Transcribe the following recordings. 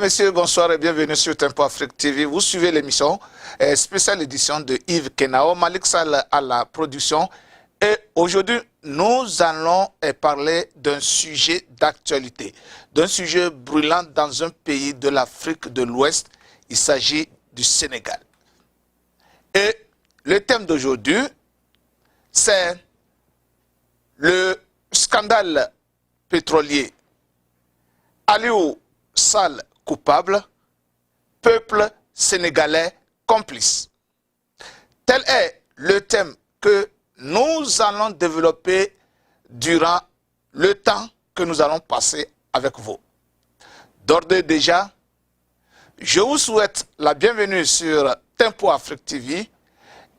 messieurs, bonsoir et bienvenue sur Tempo Afrique TV. Vous suivez l'émission spéciale édition de Yves Kenao, Malik Sall à la production. Et aujourd'hui, nous allons parler d'un sujet d'actualité, d'un sujet brûlant dans un pays de l'Afrique de l'Ouest. Il s'agit du Sénégal. Et le thème d'aujourd'hui, c'est le scandale pétrolier. Aliou Sall coupable, peuple sénégalais complice. Tel est le thème que nous allons développer durant le temps que nous allons passer avec vous. D'ordre déjà, je vous souhaite la bienvenue sur Tempo Afrique TV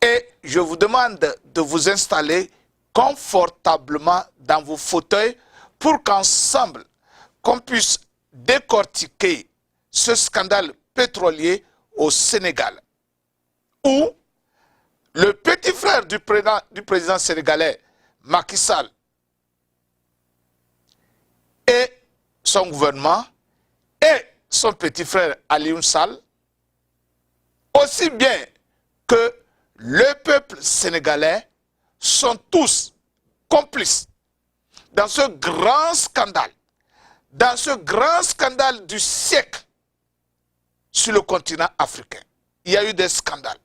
et je vous demande de vous installer confortablement dans vos fauteuils pour qu'ensemble, qu'on puisse décortiquer ce scandale pétrolier au Sénégal, où le petit frère du président sénégalais, Macky Sall, et son gouvernement, et son petit frère Aliou Sall, aussi bien que le peuple sénégalais, sont tous complices dans ce grand scandale. Dans ce grand scandale du siècle sur le continent africain. Il y a eu des scandales.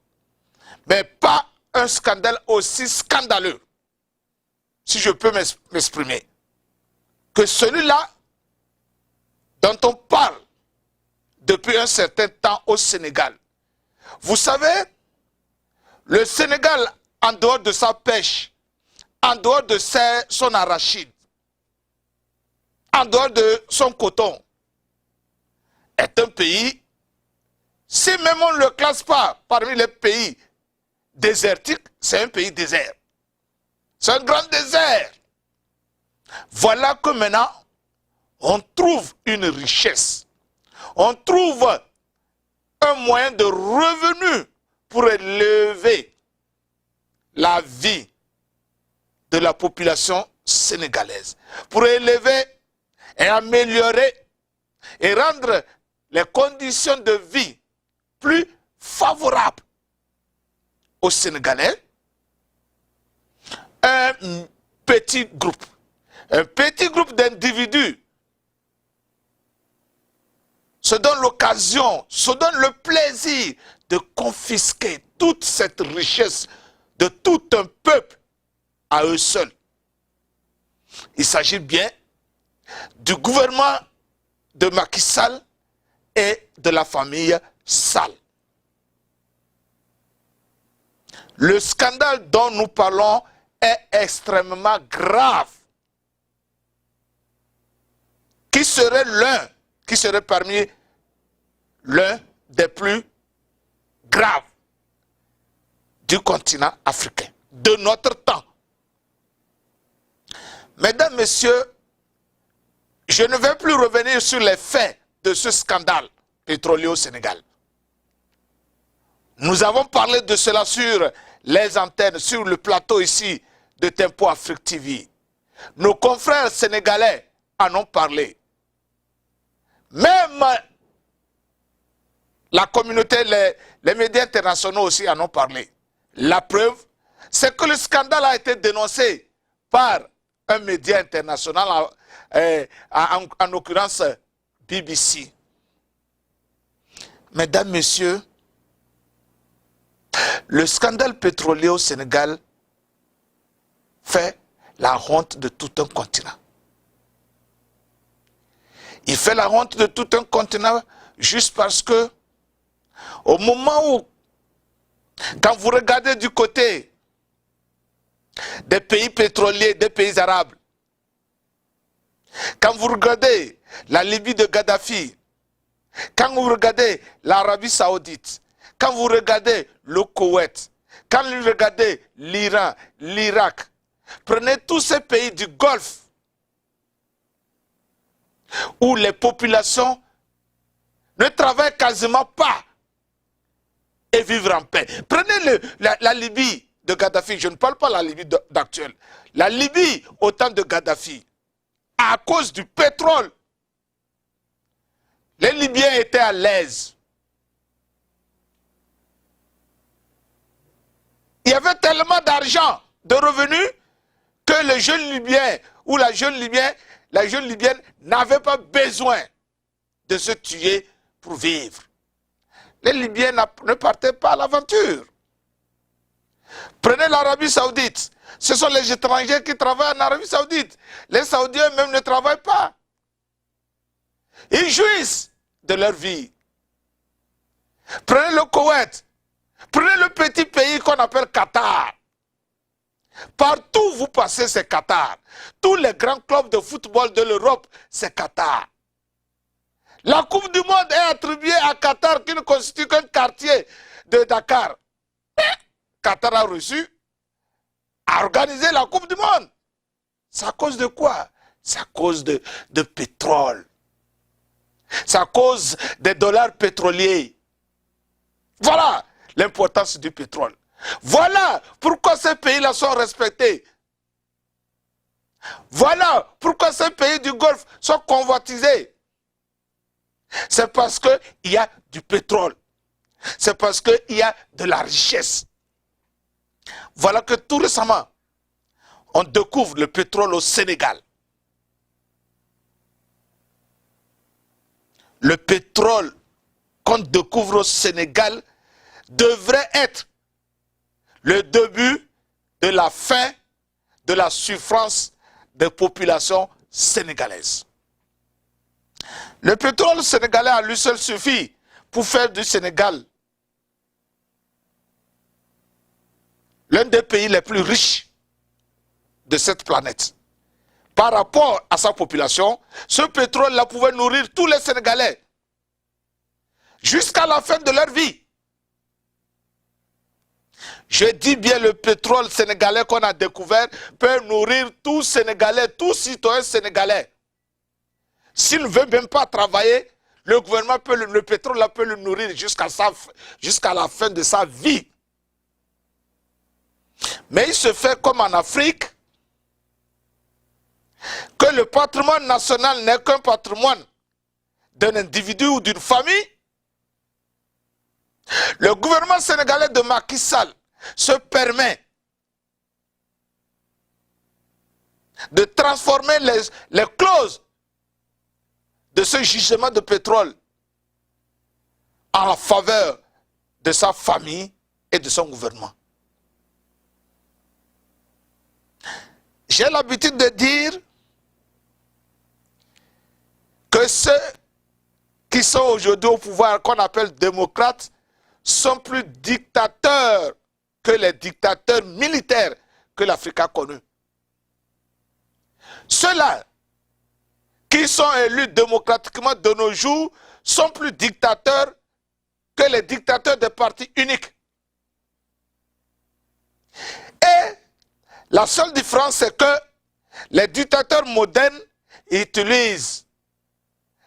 Mais pas un scandale aussi scandaleux, si je peux m'exprimer, que celui-là dont on parle depuis un certain temps au Sénégal. Vous savez, le Sénégal, en dehors de sa pêche, en dehors de son arachide, en dehors de son coton, est un pays, si même on ne le classe pas parmi les pays désertiques, c'est un pays désert. C'est un grand désert. Voilà que maintenant, on trouve une richesse. On trouve un moyen de revenu pour élever la vie de la population sénégalaise. Pour élever et améliorer et rendre les conditions de vie plus favorables aux Sénégalais. Un petit groupe d'individus se donne l'occasion, se donne le plaisir de confisquer toute cette richesse de tout un peuple à eux seuls. Il s'agit bien du gouvernement de Macky Sall et de la famille Sall. Le scandale dont nous parlons est extrêmement grave. Qui serait parmi l'un des plus graves du continent africain, de notre temps. Mesdames, Messieurs, je ne vais plus revenir sur les faits de ce scandale pétrolier au Sénégal. Nous avons parlé de cela sur les antennes, sur le plateau ici de Tempo Afrique TV. Nos confrères sénégalais en ont parlé. Même la communauté, les médias internationaux aussi en ont parlé. La preuve, c'est que le scandale a été dénoncé par un média international, en l'occurrence BBC. Mesdames, Messieurs, le scandale pétrolier au Sénégal fait la honte de tout un continent. Il fait la honte de tout un continent juste parce que au moment où, quand vous regardez du côté des pays pétroliers, des pays arabes, quand vous regardez la Libye de Kadhafi, quand vous regardez l'Arabie Saoudite, quand vous regardez le Koweït, quand vous regardez l'Iran, l'Irak, prenez tous ces pays du Golfe où les populations ne travaillent quasiment pas et vivent en paix. Prenez la Libye de Kadhafi, je ne parle pas de la Libye d'actuelle, la Libye au temps de Kadhafi, à cause du pétrole. Les Libyens étaient à l'aise. Il y avait tellement d'argent, de revenus, que le jeune Libyen ou la jeune Libyenne n'avait pas besoin de se tuer pour vivre. Les Libyens ne partaient pas à l'aventure. Prenez l'Arabie Saoudite. Ce sont les étrangers qui travaillent en Arabie Saoudite. Les Saoudiens même ne travaillent pas. Ils jouissent de leur vie. Prenez le Koweït. Prenez le petit pays qu'on appelle Qatar. Partout où vous passez, c'est Qatar. Tous les grands clubs de football de l'Europe, c'est Qatar. La Coupe du Monde est attribuée à Qatar, qui ne constitue qu'un quartier de Dakar. Mais Qatar a reçu à organiser la Coupe du Monde. C'est à cause de quoi? C'est à cause de pétrole. C'est à cause des dollars pétroliers. Voilà l'importance du pétrole. Voilà pourquoi ces pays-là sont respectés. Voilà pourquoi ces pays du Golfe sont convoitisés. C'est parce qu'il y a du pétrole. C'est parce qu'il y a de la richesse. Voilà que tout récemment, on découvre le pétrole au Sénégal. Le pétrole qu'on découvre au Sénégal devrait être le début de la fin de la souffrance des populations sénégalaises. Le pétrole sénégalais à lui seul suffit pour faire du Sénégal l'un des pays les plus riches de cette planète. Par rapport à sa population, ce pétrole-là pouvait nourrir tous les Sénégalais jusqu'à la fin de leur vie. Je dis bien le pétrole sénégalais qu'on a découvert peut nourrir tout Sénégalais, tout citoyen sénégalais. S'il ne veut même pas travailler, le gouvernement peut le pétrole là peut le nourrir jusqu'à la fin de sa vie. Mais il se fait comme en Afrique, que le patrimoine national n'est qu'un patrimoine d'un individu ou d'une famille. Le gouvernement sénégalais de Macky Sall se permet de transformer les clauses de ce gisement de pétrole en la faveur de sa famille et de son gouvernement. J'ai l'habitude de dire que ceux qui sont aujourd'hui au pouvoir, qu'on appelle démocrates, sont plus dictateurs que les dictateurs militaires que l'Afrique a connus. Ceux-là qui sont élus démocratiquement de nos jours sont plus dictateurs que les dictateurs des partis uniques. Et la seule différence, c'est que les dictateurs modernes utilisent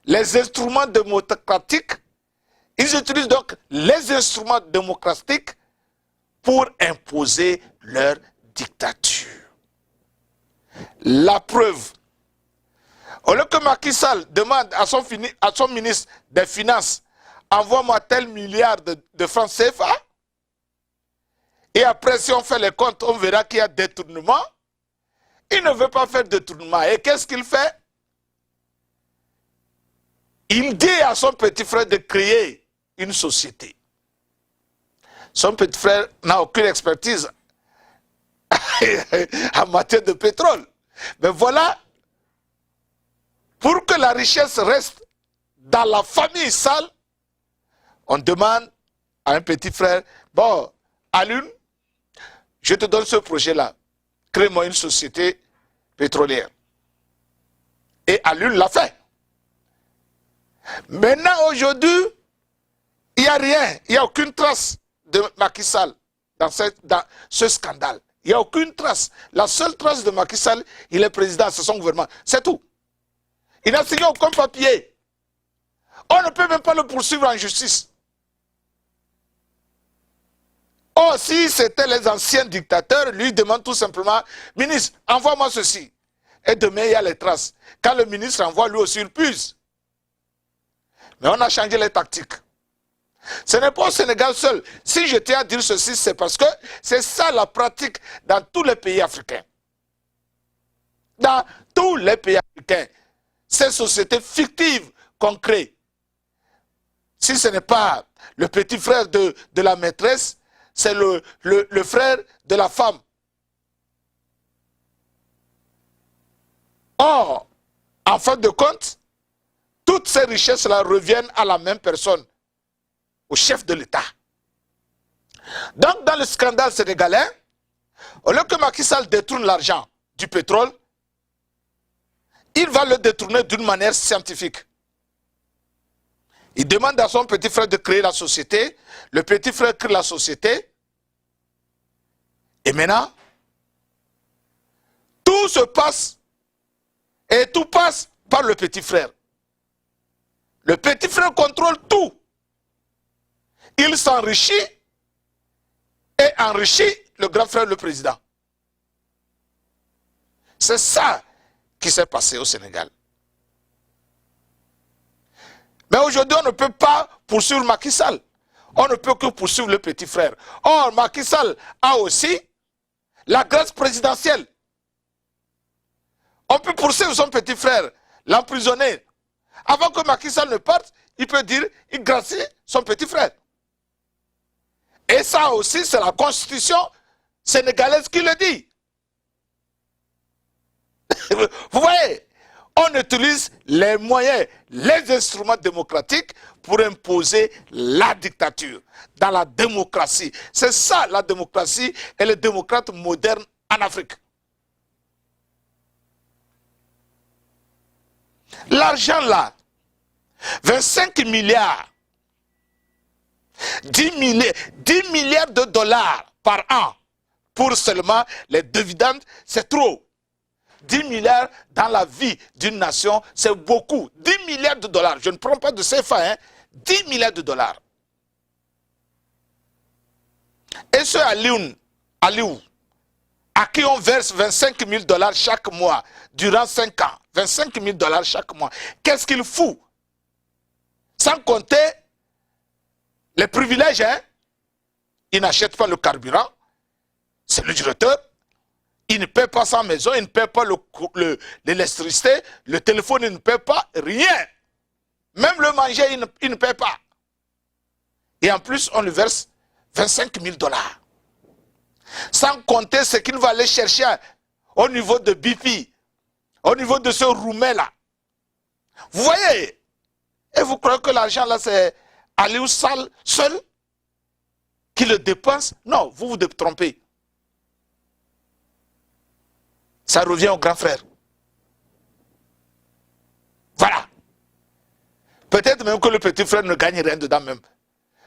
les instruments démocratiques. Ils utilisent donc les instruments démocratiques pour imposer leur dictature. La preuve, au lieu que Macky Sall demande à son ministre des Finances, envoie-moi tel milliard de francs CFA, et après si on fait les comptes, on verra qu'il y a détournement, il ne veut pas faire détournement. Et qu'est-ce qu'il fait? Il dit à son petit frère de créer une société. Son petit frère n'a aucune expertise en matière de pétrole. Mais voilà, pour que la richesse reste dans la famille Sall, on demande à un petit frère, bon, Alun, je te donne ce projet-là, crée-moi une société pétrolière. Et Alun l'a fait. Maintenant, aujourd'hui, il n'y a rien, il n'y a aucune trace de Macky Sall dans ce scandale. Il n'y a aucune trace. La seule trace de Macky Sall, il est président, c'est son gouvernement. C'est tout. Il n'a signé aucun papier. On ne peut même pas le poursuivre en justice. Or, si c'était les anciens dictateurs, lui demande tout simplement, ministre, envoie-moi ceci. Et demain, il y a les traces. Quand le ministre envoie, lui aussi, il puise. Mais on a changé les tactiques. Ce n'est pas au Sénégal seul. Si je tiens à dire ceci, c'est parce que c'est ça la pratique dans tous les pays africains. Dans tous les pays africains, ces sociétés fictives qu'on crée. Si ce n'est pas le petit frère de la maîtresse, c'est le frère de la femme. Or, en fin de compte, toutes ces richesses-là reviennent à la même personne, au chef de l'État. Donc, dans le scandale sénégalais, au lieu que Macky Sall détourne l'argent du pétrole, il va le détourner d'une manière scientifique. Il demande à son petit frère de créer la société. Le petit frère crée la société. Et maintenant, tout se passe et tout passe par le petit frère. Le petit frère contrôle tout. Il s'enrichit et enrichit le grand frère, le président. C'est ça qui s'est passé au Sénégal. Mais aujourd'hui, on ne peut pas poursuivre Macky Sall. On ne peut que poursuivre le petit frère. Or, Macky Sall a aussi la grâce présidentielle. On peut poursuivre son petit frère, l'emprisonner. Avant que Macky Sall ne parte, il peut dire, il gracie son petit frère. Et ça aussi, c'est la constitution sénégalaise qui le dit. Vous voyez, on utilise les moyens, les instruments démocratiques pour imposer la dictature dans la démocratie. C'est ça la démocratie et les démocrates modernes en Afrique. L'argent là, 25 milliards, 10 milliards de dollars par an pour seulement les dividendes, c'est trop. 10 milliards dans la vie d'une nation, c'est beaucoup. 10 milliards de dollars, je ne prends pas de CFA, hein, 10 milliards de dollars. Et ce Aliou, à qui on verse 25 000 dollars chaque mois, durant 5 ans, 25 000 dollars chaque mois, qu'est-ce qu'il fout? Sans compter les privilèges, hein? Il n'achète pas le carburant, c'est le directeur. Il ne paie pas sa maison, il ne paie pas l'électricité, le téléphone, il ne paie pas rien. Même le manger, il ne paie pas. Et en plus, on lui verse 25 000 dollars. Sans compter ce qu'il va aller chercher au niveau de BP, au niveau de ce Roumain-là. Vous voyez? Et vous croyez que l'argent là, c'est Aliou Sall seul qui le dépense? Non, vous vous trompez. Ça revient au grand frère. Voilà. Peut-être même que le petit frère ne gagne rien dedans même.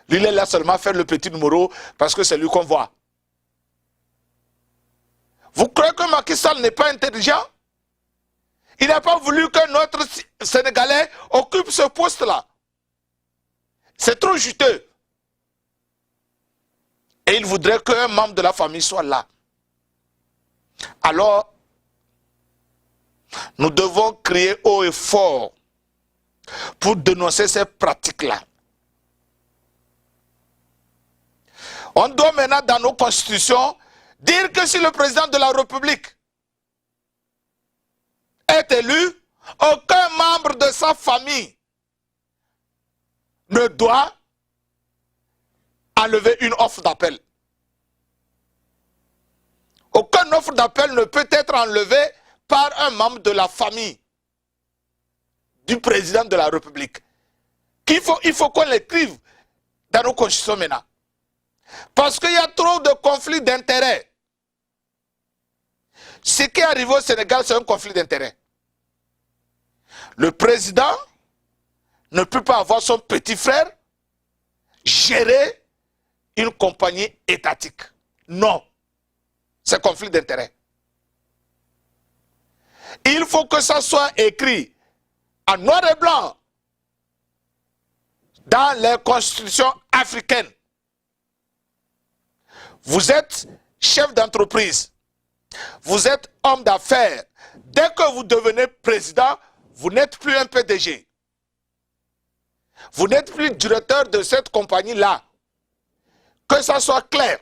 Lui, il est là seulement à faire le petit numéro parce que c'est lui qu'on voit. Vous croyez que Macky Sall n'est pas intelligent? Il n'a pas voulu que notre Sénégalais occupe ce poste-là. C'est trop juteux. Et il voudrait qu'un membre de la famille soit là. Alors, nous devons crier haut et fort pour dénoncer ces pratiques-là. On doit maintenant, dans nos constitutions, dire que si le président de la République est élu, aucun membre de sa famille ne doit enlever une offre d'appel. Aucune offre d'appel ne peut être enlevée par un membre de la famille du président de la République. Il faut qu'on l'écrive dans nos constitutions maintenant. Parce qu'il y a trop de conflits d'intérêts. Ce qui est arrivé au Sénégal, c'est un conflit d'intérêts. Le président ne peut pas avoir son petit frère gérer une compagnie étatique. Non. C'est conflit d'intérêts. Il faut que ça soit écrit en noir et blanc dans les constitutions africaines. Vous êtes chef d'entreprise, vous êtes homme d'affaires. Dès que vous devenez président, vous n'êtes plus un PDG. Vous n'êtes plus directeur de cette compagnie-là. Que ça soit clair.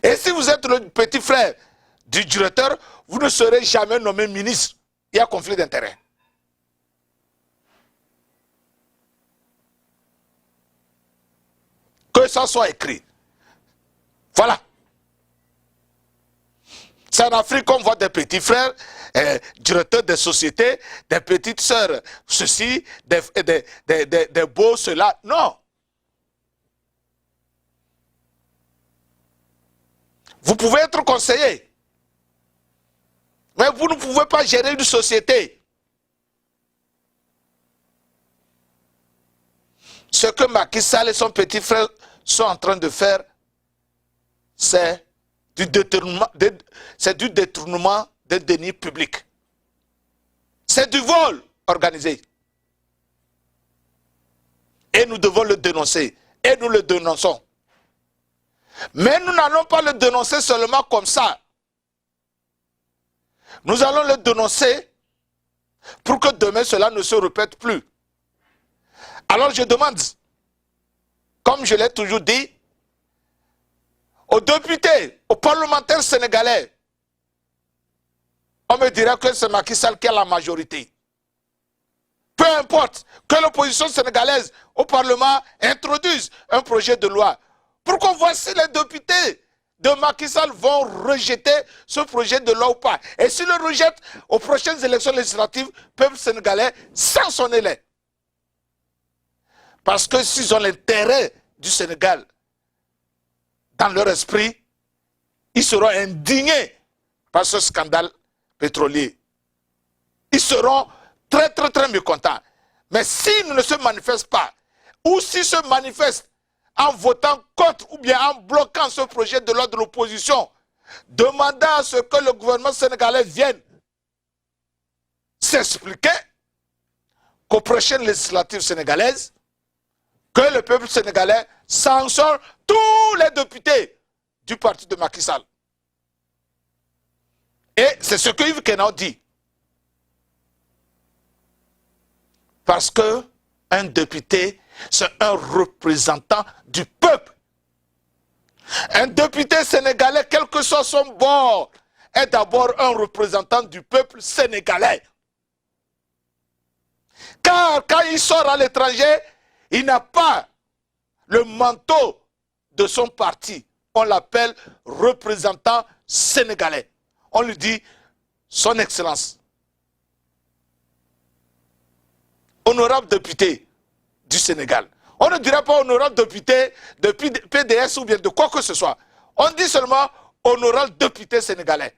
Et si vous êtes le petit frère du directeur, vous ne serez jamais nommé ministre. Il y a conflit d'intérêts. Que ça soit écrit. Voilà. C'est en Afrique qu'on voit des petits frères, directeurs des sociétés, des petites sœurs, ceci, des beaux, cela. Non. Vous pouvez être conseiller. Mais vous ne pouvez pas gérer une société. Ce que Macky Sall et son petit frère sont en train de faire, c'est du détournement des deniers publics. C'est du vol organisé. Et nous devons le dénoncer. Et nous le dénonçons. Mais nous n'allons pas le dénoncer seulement comme ça. Nous allons le dénoncer pour que demain cela ne se répète plus. Alors je demande, comme je l'ai toujours dit, aux députés, aux parlementaires sénégalais, on me dira que c'est Macky Sall qui a la majorité. Peu importe que l'opposition sénégalaise au Parlement introduise un projet de loi. Pourquoi voici les députés de Macky Sall vont rejeter ce projet de loi ou pas? Et s'ils le rejettent aux prochaines élections législatives, le peuple sénégalais sans son élève. Parce que s'ils ont l'intérêt du Sénégal dans leur esprit, ils seront indignés par ce scandale pétrolier. Ils seront très mécontents. Mais s'ils ne se manifestent pas, ou s'ils se manifestent en votant contre ou bien en bloquant ce projet de loi de l'opposition, demandant à ce que le gouvernement sénégalais vienne s'expliquer qu'aux prochaines législatives sénégalaises, que le peuple sénégalais sanctionne tous les députés du parti de Macky Sall. Et c'est ce que Yves Kenan dit. Parce que un député, c'est un représentant du peuple. Un député sénégalais, quel que soit son bord, est d'abord un représentant du peuple sénégalais. Car quand il sort à l'étranger, il n'a pas le manteau de son parti. On l'appelle représentant sénégalais. On lui dit son excellence. Honorable député du Sénégal. On ne dirait pas honorable député de PDS ou bien de quoi que ce soit. On dit seulement honorable député sénégalais.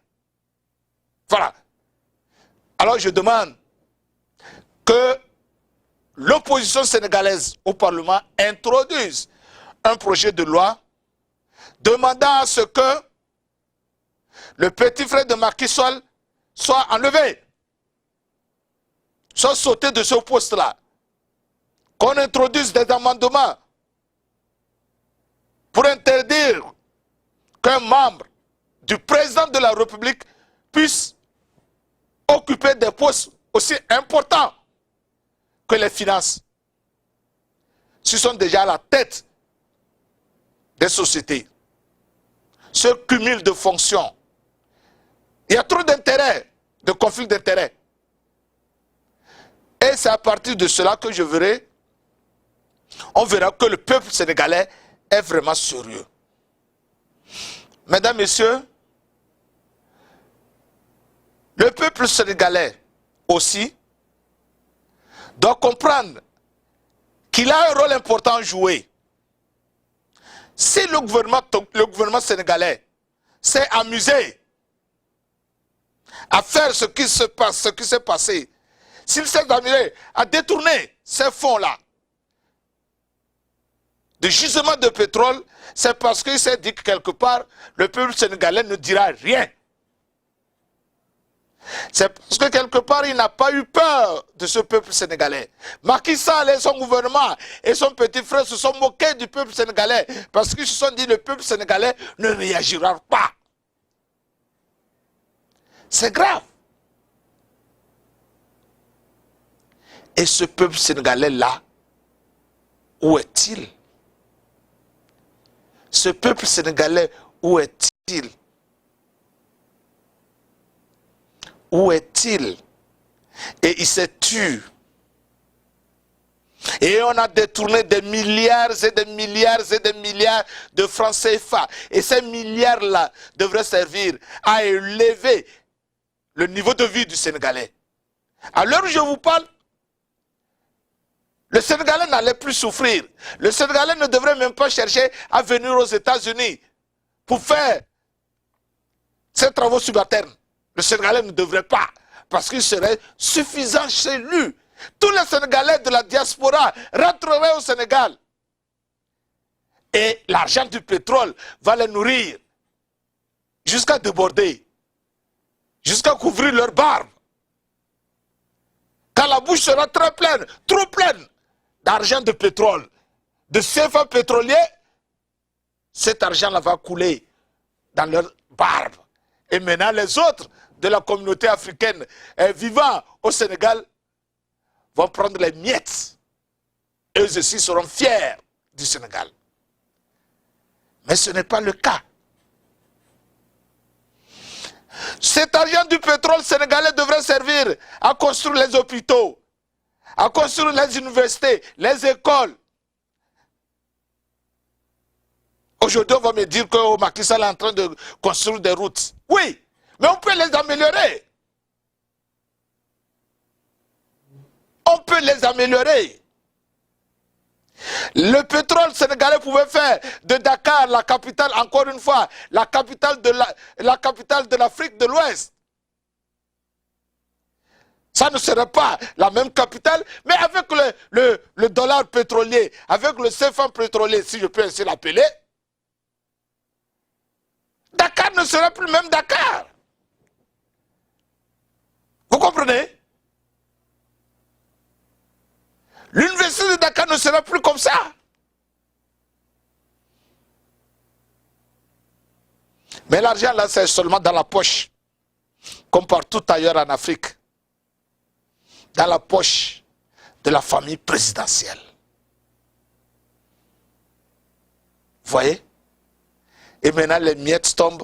Voilà. Alors je demande que l'opposition sénégalaise au Parlement introduise un projet de loi demandant à ce que le petit frère de Macky Sall soit enlevé, soit sauté de ce poste-là, qu'on introduise des amendements pour interdire qu'un membre du président de la République puisse occuper des postes aussi importants que les finances. S'ils sont déjà à la tête des sociétés, ce cumul de fonctions, il y a trop d'intérêts, de conflits d'intérêts. Et c'est à partir de cela que je verrai, on verra que le peuple sénégalais est vraiment sérieux. Mesdames, Messieurs, le peuple sénégalais aussi doit comprendre qu'il a un rôle important à jouer. Si le gouvernement sénégalais s'est amusé à faire ce qui s'est passé, s'il s'est amusé à détourner ces fonds-là de gisement de pétrole, c'est parce qu'il s'est dit que quelque part, le peuple sénégalais ne dira rien. C'est parce que quelque part, il n'a pas eu peur de ce peuple sénégalais. Macky Sall et son gouvernement et son petit frère se sont moqués du peuple sénégalais parce qu'ils se sont dit que le peuple sénégalais ne réagira pas. C'est grave. Et ce peuple sénégalais-là, où est-il? Ce peuple sénégalais, où est-il? Où est-il? Et il s'est tué. Et on a détourné des milliards et des milliards et des milliards de francs CFA. Et ces milliards-là devraient servir à élever le niveau de vie du Sénégalais. À l'heure où je vous parle, le Sénégalais n'allait plus souffrir. Le Sénégalais ne devrait même pas chercher à venir aux États-Unis pour faire ses travaux subalternes. Le Sénégalais ne devrait pas, parce qu'il serait suffisant chez lui. Tous les Sénégalais de la diaspora rentreraient au Sénégal. Et l'argent du pétrole va les nourrir jusqu'à déborder, jusqu'à couvrir leur barbe. Quand la bouche sera très pleine, trop pleine d'argent de pétrole, de CFA pétrolier, cet argent-là va couler dans leur barbe. Et maintenant, les autres de la communauté africaine vivant au Sénégal vont prendre les miettes. Et eux aussi seront fiers du Sénégal. Mais ce n'est pas le cas. Cet argent du pétrole sénégalais devrait servir à construire les hôpitaux, à construire les universités, les écoles. Aujourd'hui, on va me dire que Macky Sall est en train de construire des routes. Oui, mais on peut les améliorer. On peut les améliorer. Le pétrole sénégalais pouvait faire de Dakar la capitale, encore une fois, la capitale de l'Afrique de l'Ouest. Ça ne serait pas la même capitale, mais avec le dollar pétrolier, avec le CFA pétrolier, si je peux ainsi l'appeler, Dakar ne serait plus même Dakar. Vous comprenez? L'université de Dakar ne sera plus comme ça. Mais l'argent là, c'est seulement dans la poche, comme partout ailleurs en Afrique. Dans la poche de la famille présidentielle. Vous voyez? Et maintenant, les miettes tombent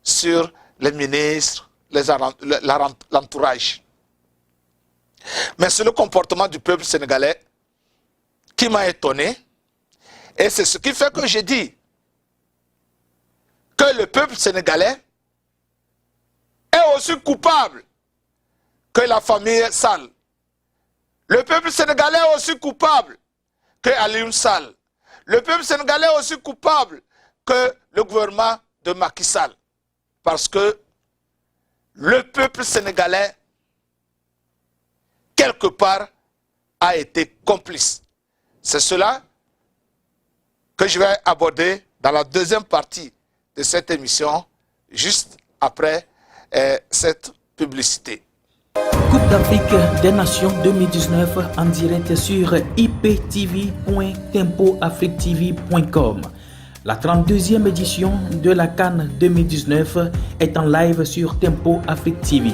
sur les ministres, l'entourage. Mais c'est le comportement du peuple sénégalais qui m'a étonné. Et c'est ce qui fait que j'ai dit que le peuple sénégalais est aussi coupable que la famille Sall. Le peuple sénégalais est aussi coupable que Alioune Sall. Le peuple sénégalais est aussi coupable que le gouvernement de Macky Sall. Parce que le peuple sénégalais, quelque part, a été complice. C'est cela que je vais aborder dans la deuxième partie de cette émission, juste après cette publicité. Coupe d'Afrique des Nations 2019 en direct sur iptv.tempoafrictv.com. La 32e édition de la CAN 2019 est en live sur Tempo Afrique TV.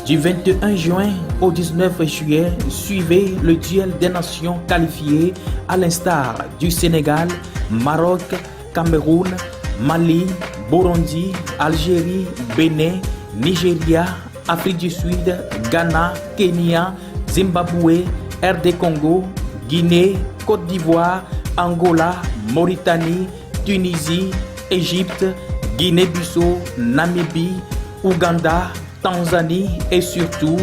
Du 21 juin au 19 juillet, suivez le duel des nations qualifiées à l'instar du Sénégal, Maroc, Cameroun, Mali, Burundi, Algérie, Bénin, Nigeria, Afrique du Sud, Ghana, Kenya, Zimbabwe, RD Congo, Guinée, Côte d'Ivoire, Angola, Mauritanie, Tunisie, Égypte, Guinée-Bissau, Namibie, Ouganda, Tanzanie et surtout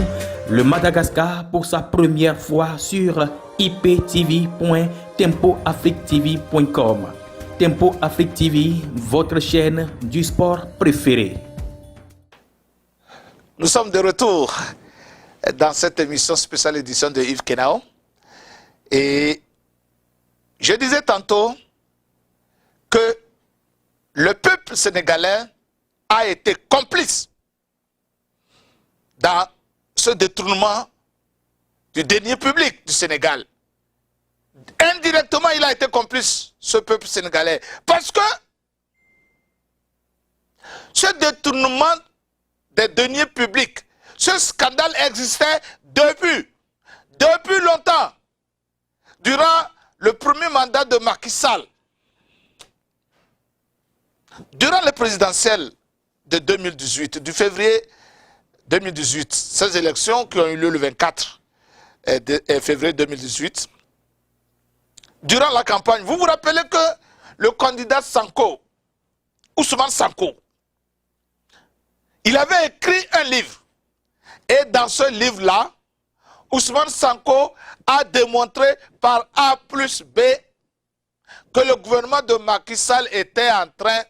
le Madagascar pour sa première fois sur iptv.tempoafrictv.com. Tempo Afrique TV, votre chaîne du sport préféré. Nous sommes de retour dans cette émission spéciale édition de Yves Kenao. Et je disais tantôt que le peuple sénégalais a été complice dans ce détournement du denier public du Sénégal. Indirectement, il a été complice, ce peuple sénégalais. Parce que ce détournement des deniers publics, ce scandale existait depuis longtemps, durant le premier mandat de Macky Sall, durant les présidentielles de 2018, du février 2018, ces élections qui ont eu lieu le 24 février 2018, durant la campagne, vous vous rappelez que le candidat Sanko, Ousmane Sanko, il avait écrit un livre. Et dans ce livre-là, Ousmane Sanko a démontré par A plus B que le gouvernement de Macky Sall était en train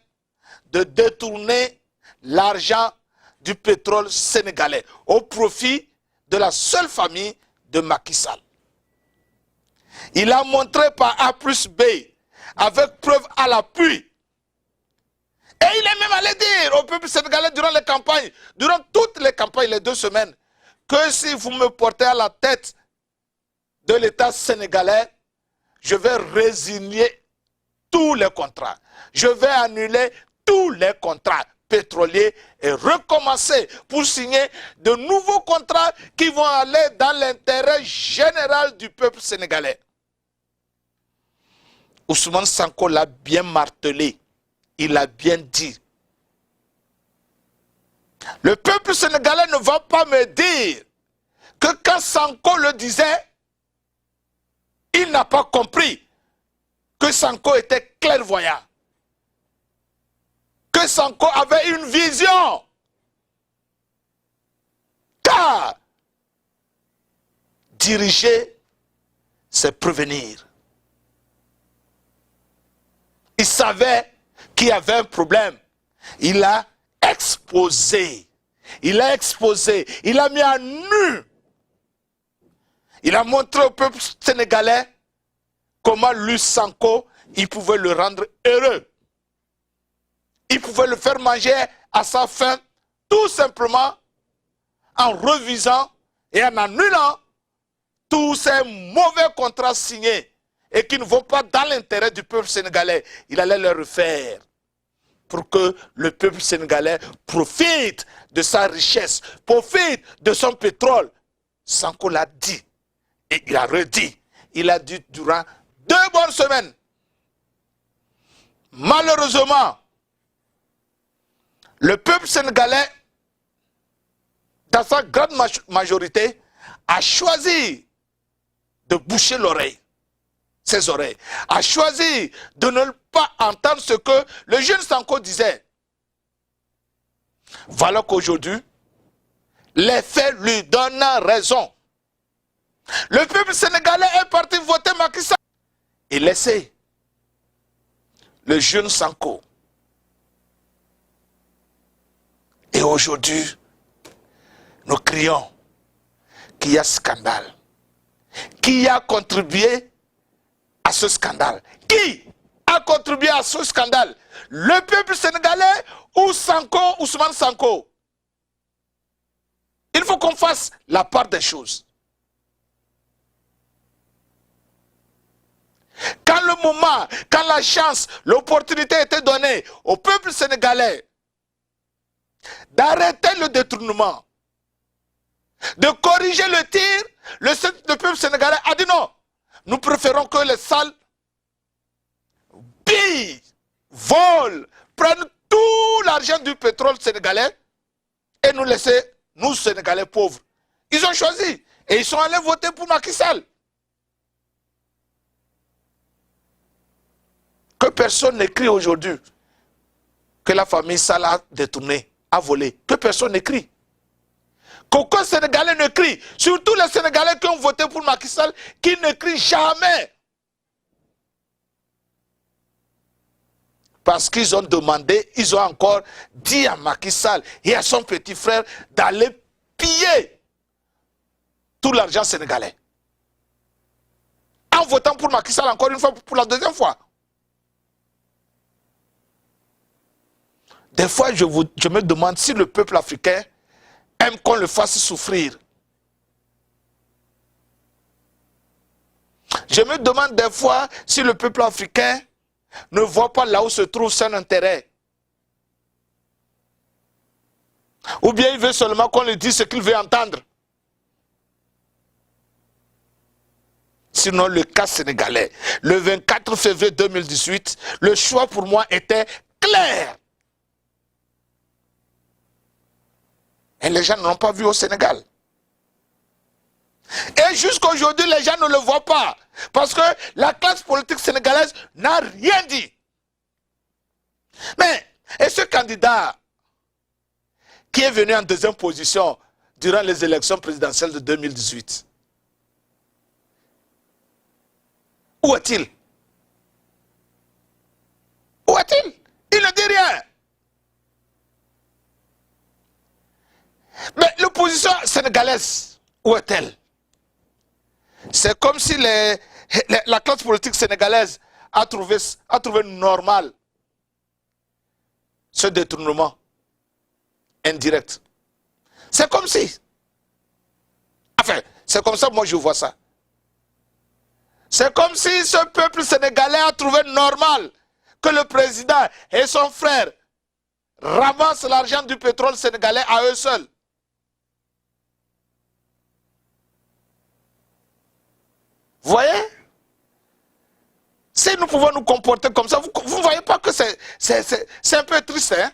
de détourner l'argent du pétrole sénégalais au profit de la seule famille de Macky Sall. Il a montré par A plus B, avec preuve à l'appui. Et il est même allé dire au peuple sénégalais durant les campagnes, durant toutes les campagnes, les 2 semaines, que si vous me portez à la tête de l'État sénégalais, je vais résilier tous les contrats. Je vais annuler tous les contrats pétroliers et recommencer pour signer de nouveaux contrats qui vont aller dans l'intérêt général du peuple sénégalais. Ousmane Sanko l'a bien martelé. Il a bien dit. Le peuple sénégalais ne va pas me dire que quand Sanko le disait, il n'a pas compris que Sanko était clairvoyant. Que Sanko avait une vision. Car diriger, c'est prévenir. Il savait qu'il y avait un problème. Il a exposé. Il a exposé. Il a mis à nu. Il a montré au peuple sénégalais comment lui, Sanko, il pouvait le rendre heureux. Il pouvait le faire manger à sa faim, tout simplement en revisant et en annulant tous ces mauvais contrats signés et qui ne vont pas dans l'intérêt du peuple sénégalais. Il allait les refaire pour que le peuple sénégalais profite de sa richesse, profite de son pétrole. Sanko l'a dit et il a redit. Il a dit durant 2 bonnes semaines. Malheureusement, le peuple sénégalais, dans sa grande majorité, a choisi de boucher ses oreilles, a choisi de ne pas entendre ce que le jeune Sanko disait. Voilà qu'aujourd'hui, les faits lui donnent raison. Le peuple sénégalais est parti voter Macky Sall et laisser le jeune Sanko. Et aujourd'hui, nous crions qu'il y a scandale. Qui a contribué à ce scandale? Qui a contribué à ce scandale? Le peuple sénégalais ou Sanko, Ousmane Sanko? Il faut qu'on fasse la part des choses. Quand le moment, quand la chance, l'opportunité était donnée au peuple sénégalais d'arrêter le détournement, de corriger le tir, le peuple sénégalais a dit non. Nous préférons que les salles pillent, volent, prennent tout l'argent du pétrole sénégalais et nous laisser, nous Sénégalais pauvres. Ils ont choisi et ils sont allés voter pour Macky Sall. Que personne n'écrit aujourd'hui que la famille Sall a détourné, a volé. Que personne n'écrit. Qu'aucun Sénégalais ne crie. Surtout les Sénégalais qui ont voté pour Macky Sall, qui ne crient jamais. Parce qu'ils ont demandé, ils ont encore dit à Macky Sall et à son petit frère d'aller piller tout l'argent sénégalais. En votant pour Macky Sall encore une fois, pour la 2e fois. Des fois, je me demande si le peuple africain aime qu'on le fasse souffrir. Je me demande des fois si le peuple africain ne voit pas là où se trouve son intérêt. Ou bien il veut seulement qu'on lui dise ce qu'il veut entendre. Sinon, le cas sénégalais, le 24 février 2018, le choix pour moi était clair. Et les gens ne l'ont pas vu au Sénégal. Et jusqu'à aujourd'hui, les gens ne le voient pas. Parce que la classe politique sénégalaise n'a rien dit. Mais, et ce candidat qui est venu en deuxième position durant les élections présidentielles de 2018, où est-il? Où est-il? Il ne dit rien. Mais l'opposition sénégalaise, où est-elle? C'est comme si la classe politique sénégalaise a trouvé normal ce détournement indirect. C'est comme si, enfin, c'est comme ça que moi je vois ça. C'est comme si ce peuple sénégalais a trouvé normal que le président et son frère ramassent l'argent du pétrole sénégalais à eux seuls. Vous voyez? Si nous pouvons nous comporter comme ça, vous ne voyez pas que c'est un peu triste, hein?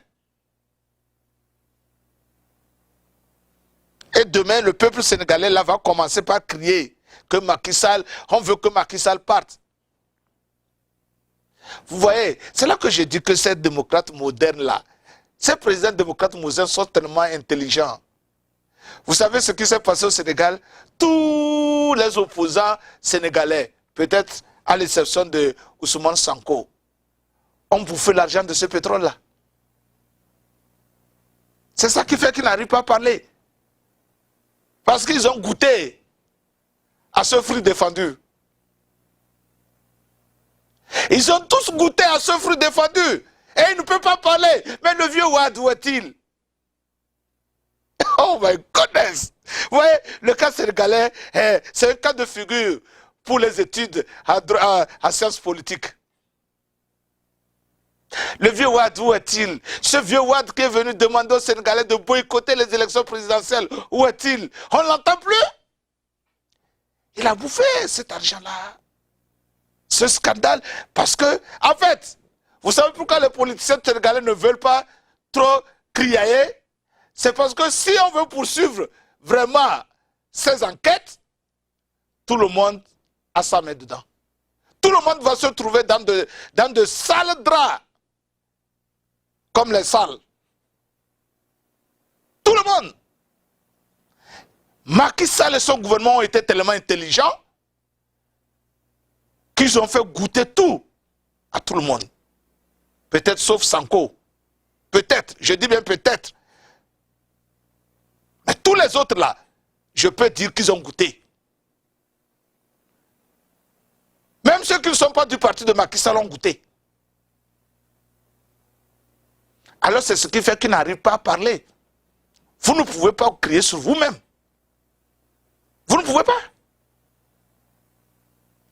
Et demain, le peuple sénégalais là va commencer par crier que Macky Sall, on veut que Macky Sall parte. Vous voyez, c'est là que je dis que ces démocrates modernes là, ces présidents démocrates modernes sont tellement intelligents. Vous savez ce qui s'est passé au Sénégal? Tous les opposants sénégalais, peut-être à l'exception de Ousmane Sonko, ont bouffé l'argent de ce pétrole-là. C'est ça qui fait qu'ils n'arrivent pas à parler. Parce qu'ils ont goûté à ce fruit défendu. Ils ont tous goûté à ce fruit défendu. Et ils ne peuvent pas parler. Mais le vieux Wade, où est-il? Oh my goodness! Vous voyez, le cas sénégalais, c'est un cas de figure pour les études à sciences politiques. Le vieux Wade, où est-il? Ce vieux Wade qui est venu demander aux Sénégalais de boycotter les élections présidentielles, où est-il? On ne l'entend plus. Il a bouffé cet argent-là. Ce scandale, parce que, en fait, vous savez pourquoi les politiciens sénégalais ne veulent pas trop crier? C'est parce que si on veut poursuivre vraiment ces enquêtes, tout le monde a sa main dedans. Tout le monde va se trouver dans de sales draps, comme les salles. Tout le monde. Macky Sall et son gouvernement ont été tellement intelligents qu'ils ont fait goûter tout à tout le monde. Peut-être sauf Sonko. Peut-être, je dis bien peut-être. Mais tous les autres là, je peux dire qu'ils ont goûté. Même ceux qui ne sont pas du parti de Macky Sall ont goûté. Alors c'est ce qui fait qu'ils n'arrivent pas à parler. Vous ne pouvez pas crier sur vous-même. Vous ne pouvez pas.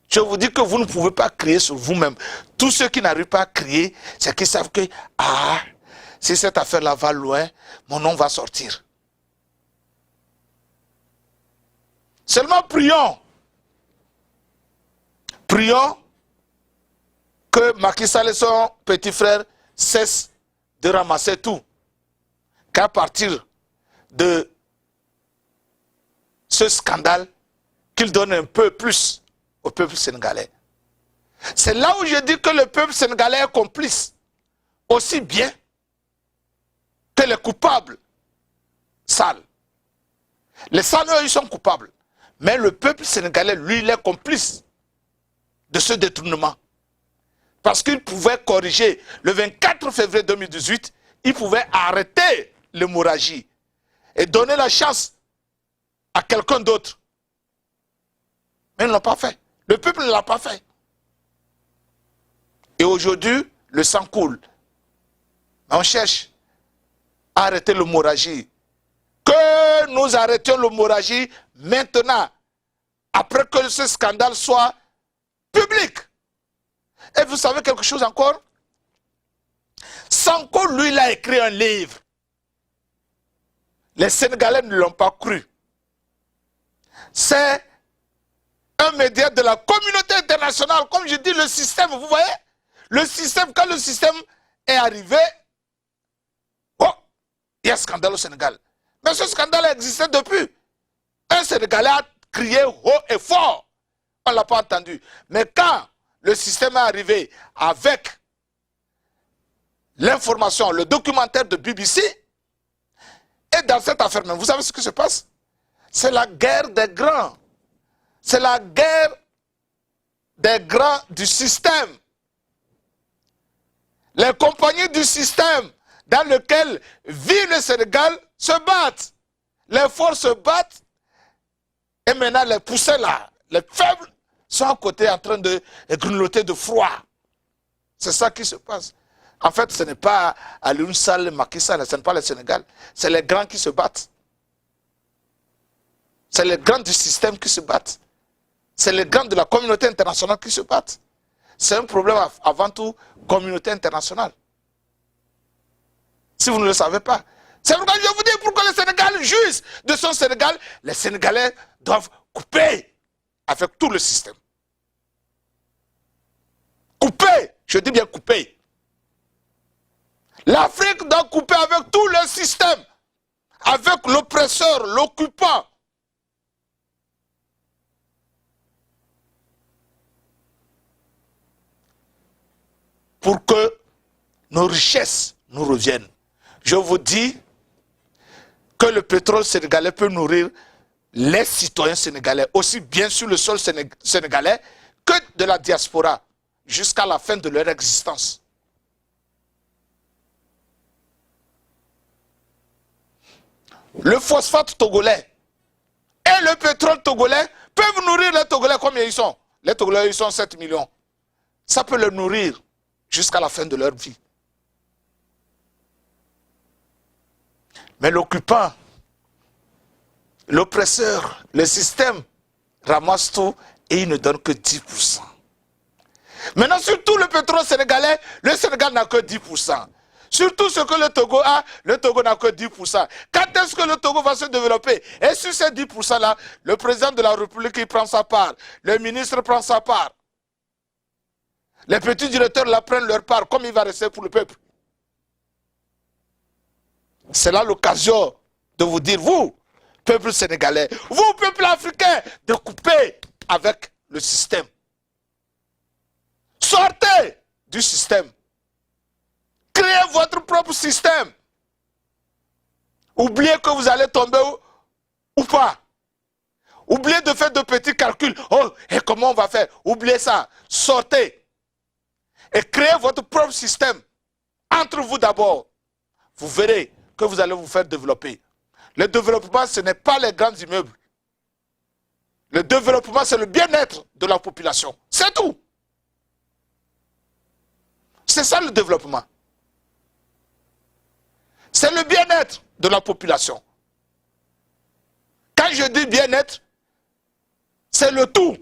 Je vous dis que vous ne pouvez pas crier sur vous-même. Tous ceux qui n'arrivent pas à crier, c'est qu'ils savent que, si cette affaire-là va loin, mon nom va sortir. Seulement prions. Prions que Macky Sall et son petit frère cessent de ramasser tout. Qu'à partir de ce scandale, qu'ils donnent un peu plus au peuple sénégalais. C'est là où je dis que le peuple sénégalais est complice, aussi bien que les coupables sales. Les sales, eux, ils sont coupables. Mais le peuple sénégalais, lui, il est complice de ce détournement. Parce qu'il pouvait corriger, le 24 février 2018, il pouvait arrêter l'hémorragie et donner la chance à quelqu'un d'autre. Mais ils ne l'ont pas fait. Le peuple ne l'a pas fait. Et aujourd'hui, le sang coule. On cherche à arrêter l'hémorragie. Que nous arrêtions l'hémorragie maintenant, après que ce scandale soit public. Et vous savez quelque chose encore? Sonko, lui, il a écrit un livre. Les Sénégalais ne l'ont pas cru. C'est un l'intermédiaire de la communauté internationale, comme je dis, le système, vous voyez, le système, quand le système est arrivé, oh, il y a un scandale au Sénégal. Mais ce scandale existait depuis. Un Sénégalais a crié haut et fort. On ne l'a pas entendu. Mais quand le système est arrivé avec l'information, le documentaire de BBC, et dans cette affaire même, vous savez ce qui se passe? C'est la guerre des grands. C'est la guerre des grands du système. Les compagnies du système dans lequel vit le Sénégal se battent. Les forts se battent et maintenant les poussés là, les faibles, sont à côté en train de grignoter de froid. C'est ça qui se passe. En fait, ce n'est pas Aliou Sall, Macky Sall, ce n'est pas le Sénégal. C'est les grands qui se battent. C'est les grands du système qui se battent. C'est les grands de la communauté internationale qui se battent. C'est un problème avant tout communauté internationale. Si vous ne le savez pas. C'est pourquoi je vous dis, pour que le Sénégal jouisse de son Sénégal, les Sénégalais doivent couper avec tout le système. Couper, je dis bien couper. L'Afrique doit couper avec tout le système, avec l'oppresseur, l'occupant. Pour que nos richesses nous reviennent. Je vous dis que le pétrole sénégalais peut nourrir les citoyens sénégalais, aussi bien sur le sol sénégalais que de la diaspora, jusqu'à la fin de leur existence. Le phosphate togolais et le pétrole togolais peuvent nourrir les Togolais. Combien ils sont? Les Togolais, ils sont 7 millions. Ça peut les nourrir jusqu'à la fin de leur vie. Mais l'occupant, l'oppresseur, le système ramasse tout et il ne donne que 10%. Maintenant, sur tout le pétrole sénégalais, le Sénégal n'a que 10%. Sur tout ce que le Togo a, le Togo n'a que 10%. Quand est-ce que le Togo va se développer? Et sur ces 10%-là, le président de la République il prend sa part, le ministre prend sa part. Les petits directeurs là prennent leur part, comme il va rester pour le peuple. C'est là l'occasion de vous dire, vous, peuple sénégalais, vous, peuple africain, de couper avec le système. Sortez du système. Créez votre propre système. Oubliez que vous allez tomber ou pas. Oubliez de faire de petits calculs. Oh, et comment on va faire? Oubliez ça. Sortez. Et créez votre propre système. Entre vous d'abord. Vous verrez que vous allez vous faire développer. Le développement, ce n'est pas les grands immeubles. Le développement, c'est le bien-être de la population. C'est tout. C'est ça le développement. C'est le bien-être de la population. Quand je dis bien-être, c'est le tout.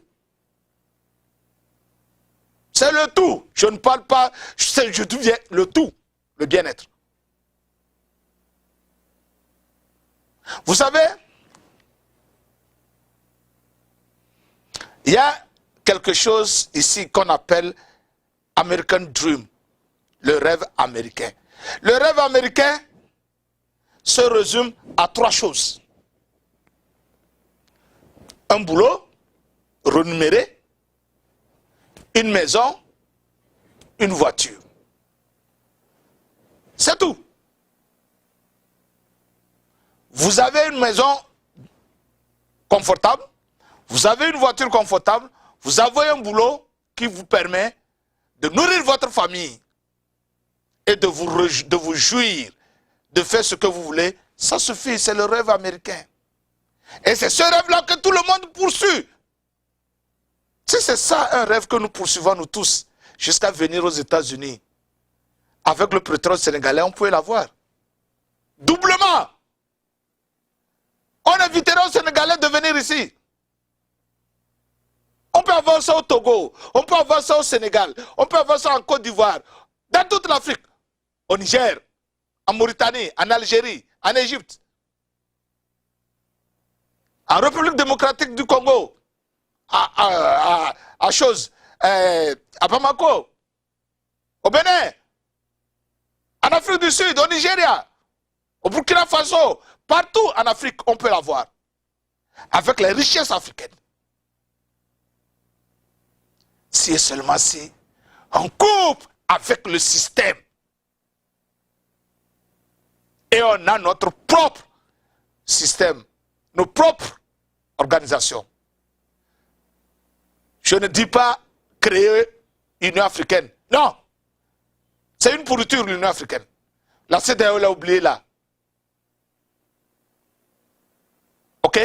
C'est le tout. Je ne parle pas, je dis bien le tout, le bien-être. Vous savez, il y a quelque chose ici qu'on appelle American Dream, le rêve américain. Le rêve américain se résume à 3 choses. Un boulot rémunéré, une maison, une voiture. C'est tout. Vous avez une maison confortable, vous avez une voiture confortable, vous avez un boulot qui vous permet de nourrir votre famille et de vous jouir, de faire ce que vous voulez. Ça suffit, c'est le rêve américain. Et c'est ce rêve-là que tout le monde poursuit. Si c'est ça un rêve que nous poursuivons nous tous, jusqu'à venir aux États-Unis, avec le pétrole sénégalais, on pouvait l'avoir. Doublement. On évitera aux Sénégalais de venir ici. On peut avoir ça au Togo, on peut avoir ça au Sénégal, on peut avoir ça en Côte d'Ivoire, dans toute l'Afrique, au Niger, en Mauritanie, en Algérie, en Égypte, en République démocratique du Congo, à chose, à Bamako, au Bénin, en Afrique du Sud, au Nigeria, au Burkina Faso, partout en Afrique, on peut l'avoir. Avec les richesses africaines. Si et seulement si on coupe avec le système et on a notre propre système, nos propres organisations. Je ne dis pas créer l'Union africaine. Non. C'est une pourriture, l'Union africaine. La CEDEAO l'a oublié là. Ok?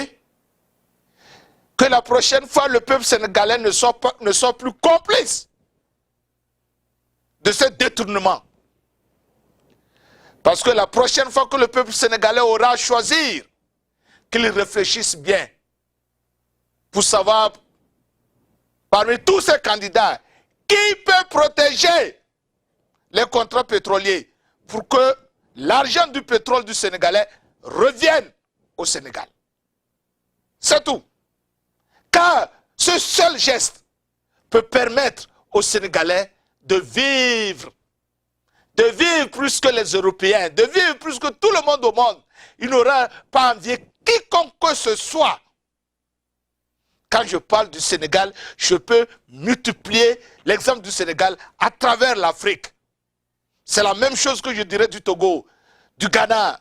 Que la prochaine fois, le peuple sénégalais ne soit plus complice de ce détournement. Parce que la prochaine fois que le peuple sénégalais aura à choisir, qu'il réfléchisse bien pour savoir, parmi tous ces candidats, qui peut protéger les contrats pétroliers pour que l'argent du pétrole du Sénégalais revienne au Sénégal. C'est tout. Car ce seul geste peut permettre aux Sénégalais de vivre plus que les Européens, de vivre plus que tout le monde au monde. Il n'aura pas envié quiconque que ce soit. Quand je parle du Sénégal, je peux multiplier l'exemple du Sénégal à travers l'Afrique. C'est la même chose que je dirais du Togo, du Ghana,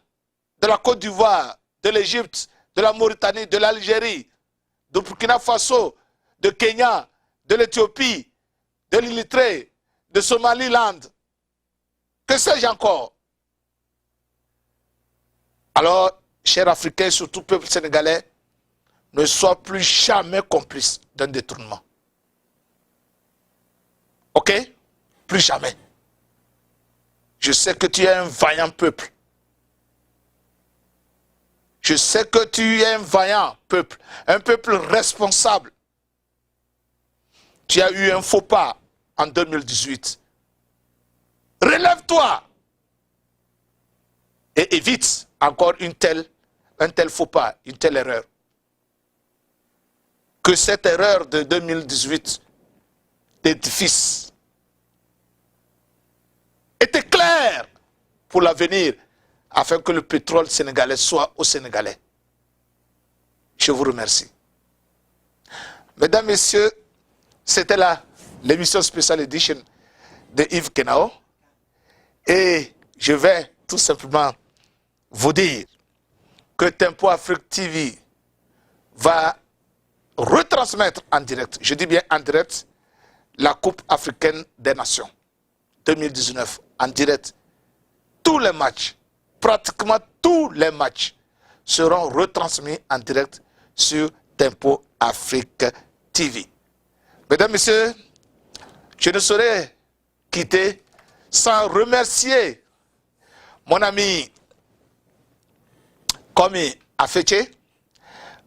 de la Côte d'Ivoire, de l'Égypte, de la Mauritanie, de l'Algérie, de Burkina Faso, de Kenya, de l'Éthiopie, de l'Érythrée, de Somaliland. Que sais-je encore? Alors, chers Africains, surtout peuple sénégalais, ne sois plus jamais complice d'un détournement. Ok? Plus jamais. Je sais que tu es un vaillant peuple. Je sais que tu es un vaillant peuple, un peuple responsable. Tu as eu un faux pas en 2018. Relève-toi et évite encore un tel faux pas, une telle erreur. Que cette erreur de 2018 t'édifice et t'éclaire pour l'avenir afin que le pétrole sénégalais soit au Sénégalais. Je vous remercie. Mesdames, Messieurs, c'était là l'émission Special Edition de Yves Kenao. Et je vais tout simplement vous dire que Tempo Afrique TV va retransmettre en direct, je dis bien en direct, la Coupe africaine des Nations 2019, en direct. Tous les matchs, pratiquement tous les matchs seront retransmis en direct sur Tempo Afrique TV. Mesdames, Messieurs, je ne saurais quitter sans remercier mon ami Komi Afeche.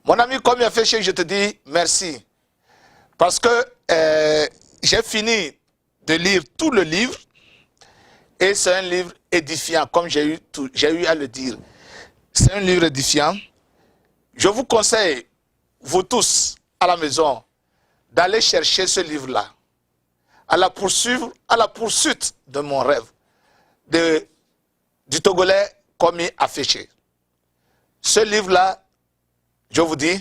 Mon ami Komi Afeche, je te dis merci. Parce que j'ai fini de lire tout le livre. Et c'est un livre édifiant, comme j'ai eu à le dire. C'est un livre édifiant. Je vous conseille, vous tous, à la maison, d'aller chercher ce livre-là. À la poursuite de mon rêve, du Togolais Komi Afeche. Ce livre-là, je vous dis,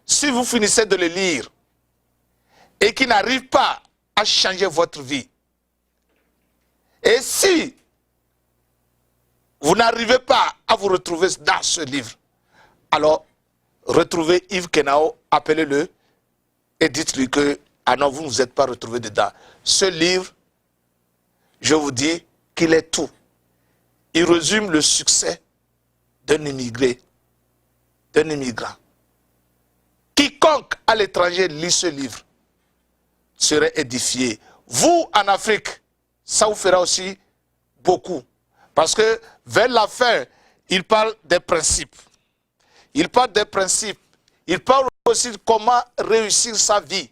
si vous finissez de le lire et qu'il n'arrive pas à changer votre vie, et si vous n'arrivez pas à vous retrouver dans ce livre, alors retrouvez Yves Kenao, appelez-le et dites-lui que, ah non, vous ne vous êtes pas retrouvé dedans. Ce livre, je vous dis qu'il est tout. Il résume le succès d'un immigré, d'un immigrant. Quiconque à l'étranger lit ce livre serait édifié. Vous, en Afrique, ça vous fera aussi beaucoup. Parce que vers la fin, il parle des principes. Il parle des principes. Il parle aussi de comment réussir sa vie.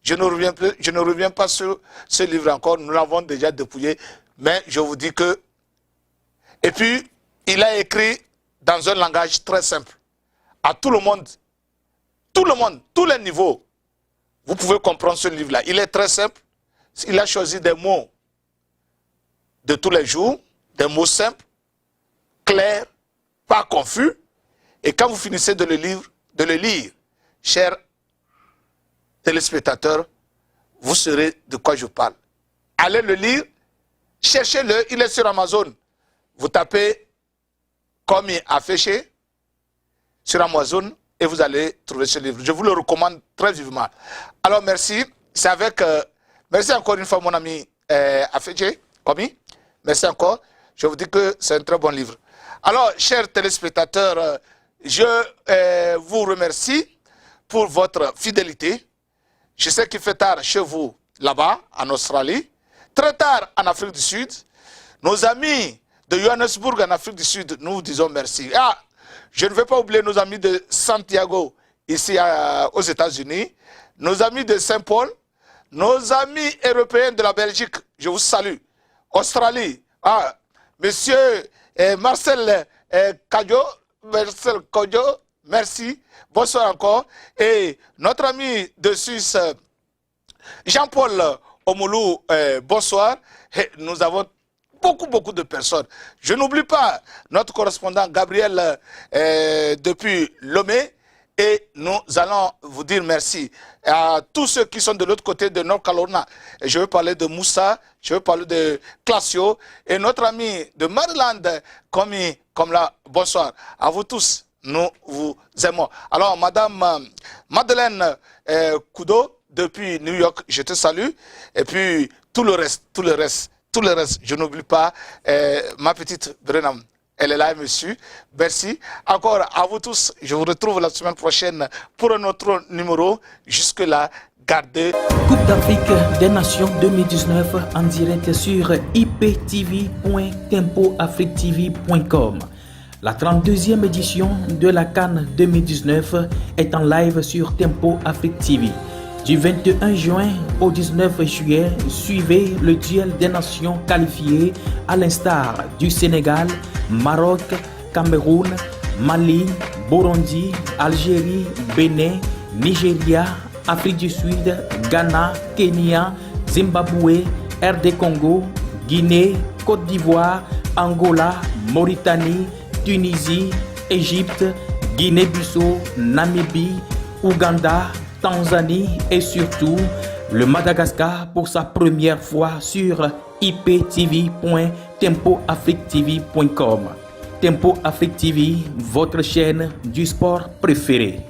Je ne reviens pas sur ce livre encore, nous l'avons déjà dépouillé, mais je vous dis que... Et puis, il a écrit dans un langage très simple, à tout le monde, tous les niveaux, vous pouvez comprendre ce livre-là. Il est très simple. Il a choisi des mots de tous les jours, des mots simples, clairs, pas confus. Et quand vous finissez de le lire, chers téléspectateurs, vous saurez de quoi je parle. Allez le lire, cherchez-le, il est sur Amazon. Vous tapez comme affiché sur Amazon et vous allez trouver ce livre. Je vous le recommande très vivement. Alors merci, c'est avec... merci encore une fois mon ami affiché, Komi. Merci encore. Je vous dis que c'est un très bon livre. Alors, chers téléspectateurs, je vous remercie pour votre fidélité. Je sais qu'il fait tard chez vous, là-bas, en Australie. Très tard en Afrique du Sud. Nos amis de Johannesburg, en Afrique du Sud, nous vous disons merci. Ah, je ne vais pas oublier nos amis de Santiago, ici aux États-Unis. Nos amis de Saint-Paul. Nos amis européens de la Belgique, je vous salue. Australie, monsieur Marcel Kodjo, merci. Bonsoir encore. Et notre ami de Suisse, Jean-Paul Omoulou, bonsoir. Et nous avons beaucoup de personnes. Je n'oublie pas notre correspondant Gabriel depuis Lomé. Et nous allons vous dire merci à tous ceux qui sont de l'autre côté de North Carolina. Et je veux parler de Moussa, je veux parler de Classio et notre ami de Maryland, comme là, bonsoir. À vous tous, nous vous aimons. Alors, Madame Madeleine Kudo, depuis New York, je te salue. Et puis, tout le reste, je n'oublie pas ma petite Brenham. Elle est là, monsieur. Merci. Encore à vous tous. Je vous retrouve la semaine prochaine pour un autre numéro. Jusque-là, gardez. Coupe d'Afrique des Nations 2019 en direct sur iptv.tempoafrictv.com. La 32e édition de la CAN 2019 est en live sur Tempo Afrique TV. Du 21 juin au 19 juillet, suivez le duel des nations qualifiées à l'instar du Sénégal, Maroc, Cameroun, Mali, Burundi, Algérie, Bénin, Nigeria, Afrique du Sud, Ghana, Kenya, Zimbabwe, RD Congo, Guinée, Côte d'Ivoire, Angola, Mauritanie, Tunisie, Égypte, Guinée-Bissau, Namibie, Ouganda, Tanzanie et surtout le Madagascar pour sa première fois sur iptv.tempoafrictv.com. Tempo Afrique TV, votre chaîne du sport préféré.